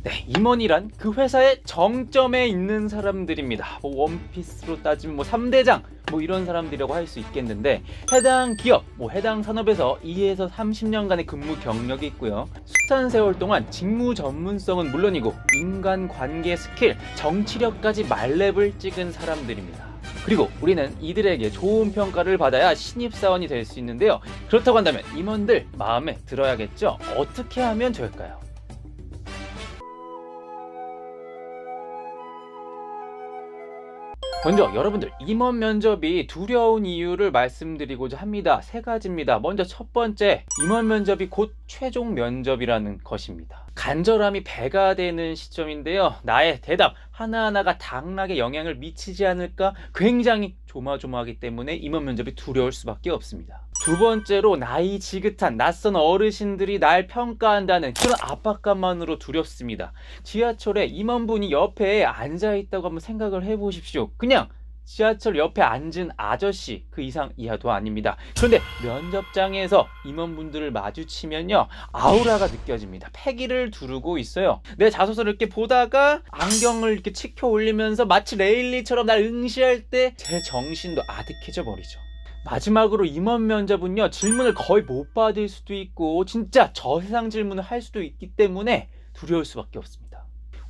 네, 임원이란 그 회사의 정점에 있는 사람들입니다. 원피스로 따지면 3대장 이런 사람들이라고 할 수 있겠는데, 해당 기업, 해당 산업에서 2에서 30년간의 근무 경력이 있고요. 숱한 세월 동안 직무 전문성은 물론이고 인간관계 스킬, 정치력까지 만렙을 찍은 사람들입니다. 그리고 우리는 이들에게 좋은 평가를 받아야 신입사원이 될 수 있는데요. 그렇다고 한다면 임원들 마음에 들어야겠죠? 어떻게 하면 좋을까요? 먼저 여러분들, 임원 면접이 두려운 이유를 말씀드리고자 합니다. 3가지입니다. 먼저 첫 번째, 임원 면접이 곧 최종 면접이라는 것입니다. 간절함이 배가 되는 시점인데요. 나의 대답 하나하나가 당락에 영향을 미치지 않을까 굉장히 조마조마하기 때문에 임원 면접이 두려울 수밖에 없습니다. 두 번째로, 나이 지긋한 낯선 어르신들이 날 평가한다는 그런 압박감만으로 두렵습니다. 지하철에 임원분이 옆에 앉아있다고 한번 생각을 해보십시오. 그냥 지하철 옆에 앉은 아저씨, 그 이상 이하도 아닙니다. 그런데 면접장에서 임원분들을 마주치면요, 아우라가 느껴집니다. 패기를 두르고 있어요. 내 자소서를 이렇게 보다가 안경을 이렇게 치켜 올리면서 마치 레일리처럼 날 응시할 때 제 정신도 아득해져 버리죠. 마지막으로, 임원 면접은요, 질문을 거의 못 받을 수도 있고 진짜 저세상 질문을 할 수도 있기 때문에 두려울 수밖에 없습니다.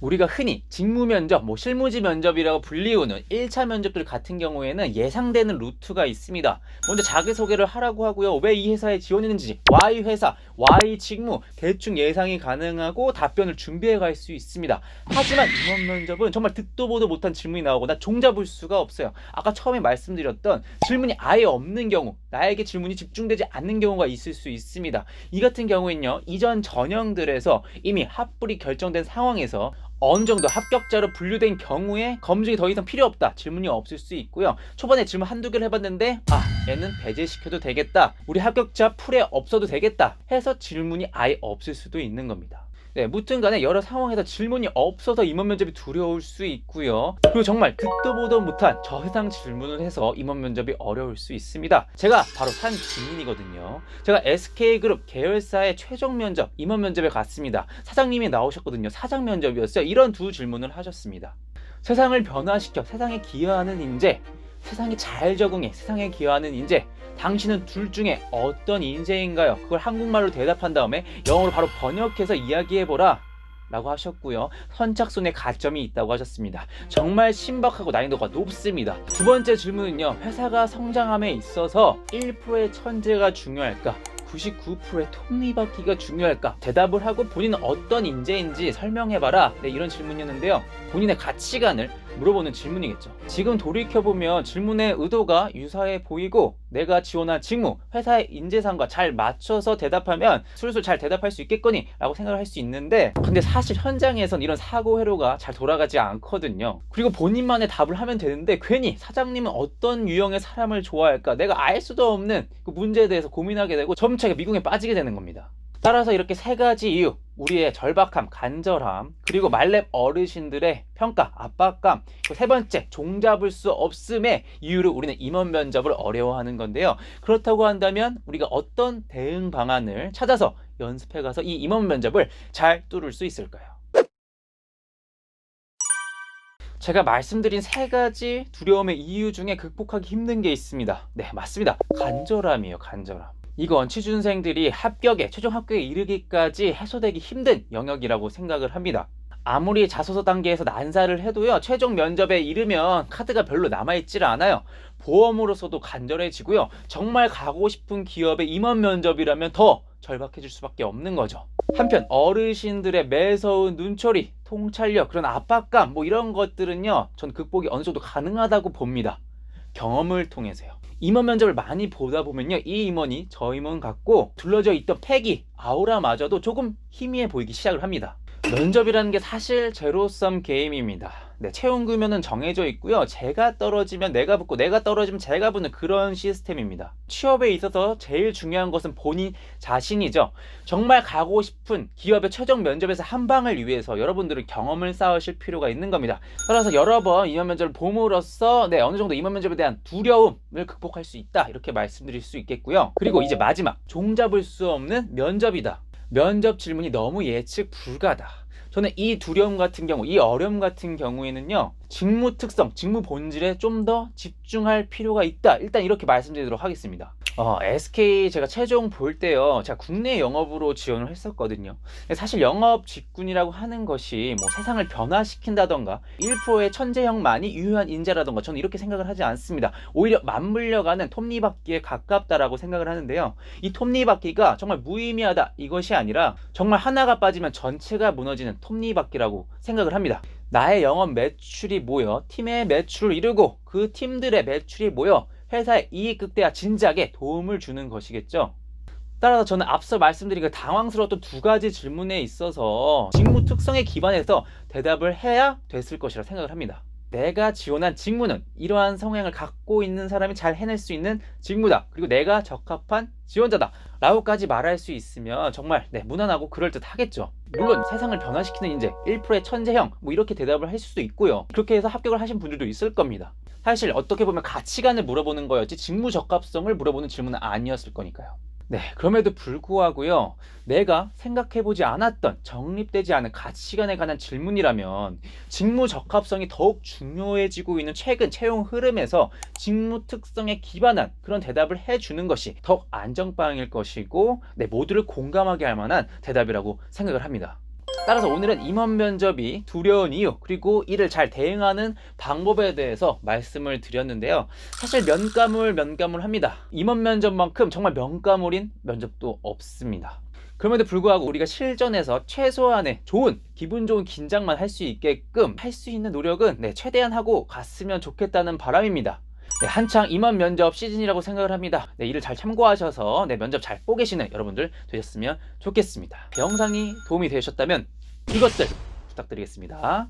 우리가 흔히 직무 면접, 실무지 면접이라고 불리우는 1차 면접들 같은 경우에는 예상되는 루트가 있습니다. 먼저 자기소개를 하라고 하고요. 왜 이 회사에 지원했는지, Y 회사, Y 직무 대충 예상이 가능하고 답변을 준비해 갈 수 있습니다. 하지만 임원 면접은 정말 듣도 보도 못한 질문이 나오거나 종잡을 수가 없어요. 아까 처음에 말씀드렸던 질문이 아예 없는 경우, 나에게 질문이 집중되지 않는 경우가 있을 수 있습니다. 이 같은 경우에는요, 이전 전형들에서 이미 합불이 결정된 상황에서 어느 정도 합격자로 분류된 경우에 검증이 더 이상 필요 없다, 질문이 없을 수 있고요. 초반에 질문 한두 개를 해봤는데 얘는 배제시켜도 되겠다, 우리 합격자 풀에 없어도 되겠다 해서 질문이 아예 없을 수도 있는 겁니다. 네, 무튼 간에 여러 상황에서 질문이 없어서 임원 면접이 두려울 수 있고요. 그리고 정말 듣도 보도 못한 저해상 질문을 해서 임원 면접이 어려울 수 있습니다. 제가 바로 산 증인이거든요. 제가 SK그룹 계열사의 최종 면접, 임원 면접에 갔습니다. 사장님이 나오셨거든요. 사장 면접이었어요. 이런 두 질문을 하셨습니다. 세상을 변화시켜 세상에 기여하는 인재, 세상에 잘 적응해 세상에 기여하는 인재, 당신은 둘 중에 어떤 인재인가요? 그걸 한국말로 대답한 다음에 영어로 바로 번역해서 이야기해보라 라고 하셨고요. 선착순에 가점이 있다고 하셨습니다. 정말 신박하고 난이도가 높습니다. 두 번째 질문은요, 회사가 성장함에 있어서 1%의 천재가 중요할까, 99%의 톱니바퀴가 중요할까? 대답을 하고 본인은 어떤 인재인지 설명해봐라. 네, 이런 질문이었는데요. 본인의 가치관을 물어보는 질문이겠죠. 지금 돌이켜보면 질문의 의도가 유사해 보이고 내가 지원한 직무, 회사의 인재상과 잘 맞춰서 대답하면 술술 잘 대답할 수 있겠거니 라고 생각을 할 수 있는데, 근데 사실 현장에선 이런 사고 회로가 잘 돌아가지 않거든요. 그리고 본인만의 답을 하면 되는데 괜히 사장님은 어떤 유형의 사람을 좋아할까, 내가 알 수도 없는 그 문제에 대해서 고민하게 되고 점차 미궁에 빠지게 되는 겁니다. 따라서 이렇게 3가지 이유, 우리의 절박함, 간절함, 그리고 말렙 어르신들의 평가, 압박감, 세 번째, 종잡을 수 없음의 이유로 우리는 임원 면접을 어려워하는 건데요. 그렇다고 한다면 우리가 어떤 대응 방안을 찾아서 연습해가서 이 임원 면접을 잘 뚫을 수 있을까요? 제가 말씀드린 3가지 두려움의 이유 중에 극복하기 힘든 게 있습니다. 네, 맞습니다. 간절함이에요, 간절함. 이건 취준생들이 최종 합격에 이르기까지 해소되기 힘든 영역이라고 생각을 합니다. 아무리 자소서 단계에서 난사를 해도요, 최종 면접에 이르면 카드가 별로 남아있질 않아요. 보험으로서도 간절해지고요. 정말 가고 싶은 기업의 임원 면접이라면 더 절박해질 수밖에 없는 거죠. 한편 어르신들의 매서운 눈초리, 통찰력, 그런 압박감 이런 것들은요, 전 극복이 어느 정도 가능하다고 봅니다. 경험을 통해서요. 임원 면접을 많이 보다 보면요, 이 임원이 저 임원 같고 둘러져 있던 패기, 아우라마저도 조금 희미해 보이기 시작을 합니다. 면접이라는 게 사실 제로섬 게임입니다. 네, 채용 규모는 정해져 있고요. 제가 떨어지면 내가 붙고 내가 떨어지면 제가 붙는 그런 시스템입니다. 취업에 있어서 제일 중요한 것은 본인 자신이죠. 정말 가고 싶은 기업의 최종 면접에서 한 방을 위해서 여러분들은 경험을 쌓으실 필요가 있는 겁니다. 따라서 여러 번 임원 면접을 봄으로써 어느 정도 임원 면접에 대한 두려움을 극복할 수 있다, 이렇게 말씀드릴 수 있겠고요. 그리고 이제 마지막, 종잡을 수 없는 면접이다. 면접 질문이 너무 예측 불가다. 저는 이 두려움 같은 경우, 이 어려움 같은 경우에는요, 직무 특성, 직무 본질에 좀 더 집중할 필요가 있다. 일단 이렇게 말씀드리도록 하겠습니다. SK 제가 최종 볼 때요, 제가 국내 영업으로 지원을 했었거든요. 근데 사실 영업 직군이라고 하는 것이 뭐 세상을 변화시킨다던가 1%의 천재형만이 유효한 인재라던가 저는 이렇게 생각을 하지 않습니다. 오히려 맞물려가는 톱니바퀴에 가깝다라고 생각을 하는데요. 이 톱니바퀴가 정말 무의미하다 이것이 아니라 정말 하나가 빠지면 전체가 무너지는 톱니바퀴라고 생각을 합니다. 나의 영업 매출이 모여 팀의 매출을 이루고 그 팀들의 매출이 모여 회사의 이익 극대화 진작에 도움을 주는 것이겠죠. 따라서 저는 앞서 말씀드린 그 당황스러웠던 두 가지 질문에 있어서 직무 특성에 기반해서 대답을 해야 됐을 것이라 생각을 합니다. 내가 지원한 직무는 이러한 성향을 갖고 있는 사람이 잘 해낼 수 있는 직무다. 그리고 내가 적합한 지원자다. 라고까지 말할 수 있으면 정말 무난하고 그럴듯하겠죠. 물론 세상을 변화시키는 인재, 1%의 천재형 뭐 이렇게 대답을 할 수도 있고요. 그렇게 해서 합격을 하신 분들도 있을 겁니다. 사실 어떻게 보면 가치관을 물어보는 거였지 직무 적합성을 물어보는 질문은 아니었을 거니까요. 그럼에도 불구하고요, 내가 생각해보지 않았던 정립되지 않은 가치관에 관한 질문이라면 직무 적합성이 더욱 중요해지고 있는 최근 채용 흐름에서 직무 특성에 기반한 그런 대답을 해주는 것이 더욱 안정빵일 것이고 모두를 공감하게 할 만한 대답이라고 생각을 합니다. 따라서 오늘은 임원 면접이 두려운 이유 그리고 이를 잘 대응하는 방법에 대해서 말씀을 드렸는데요. 사실 면가물합니다. 임원 면접만큼 정말 면가물인 면접도 없습니다. 그럼에도 불구하고 우리가 실전에서 최소한의 좋은 기분 좋은 긴장만 할 수 있게끔 할 수 있는 노력은 최대한 하고 갔으면 좋겠다는 바람입니다. 한창 임원 면접 시즌이라고 생각을 합니다. 이를 잘 참고하셔서 면접 잘 보고 계시는 여러분들 되셨으면 좋겠습니다. 영상이 도움이 되셨다면 이것들 부탁드리겠습니다.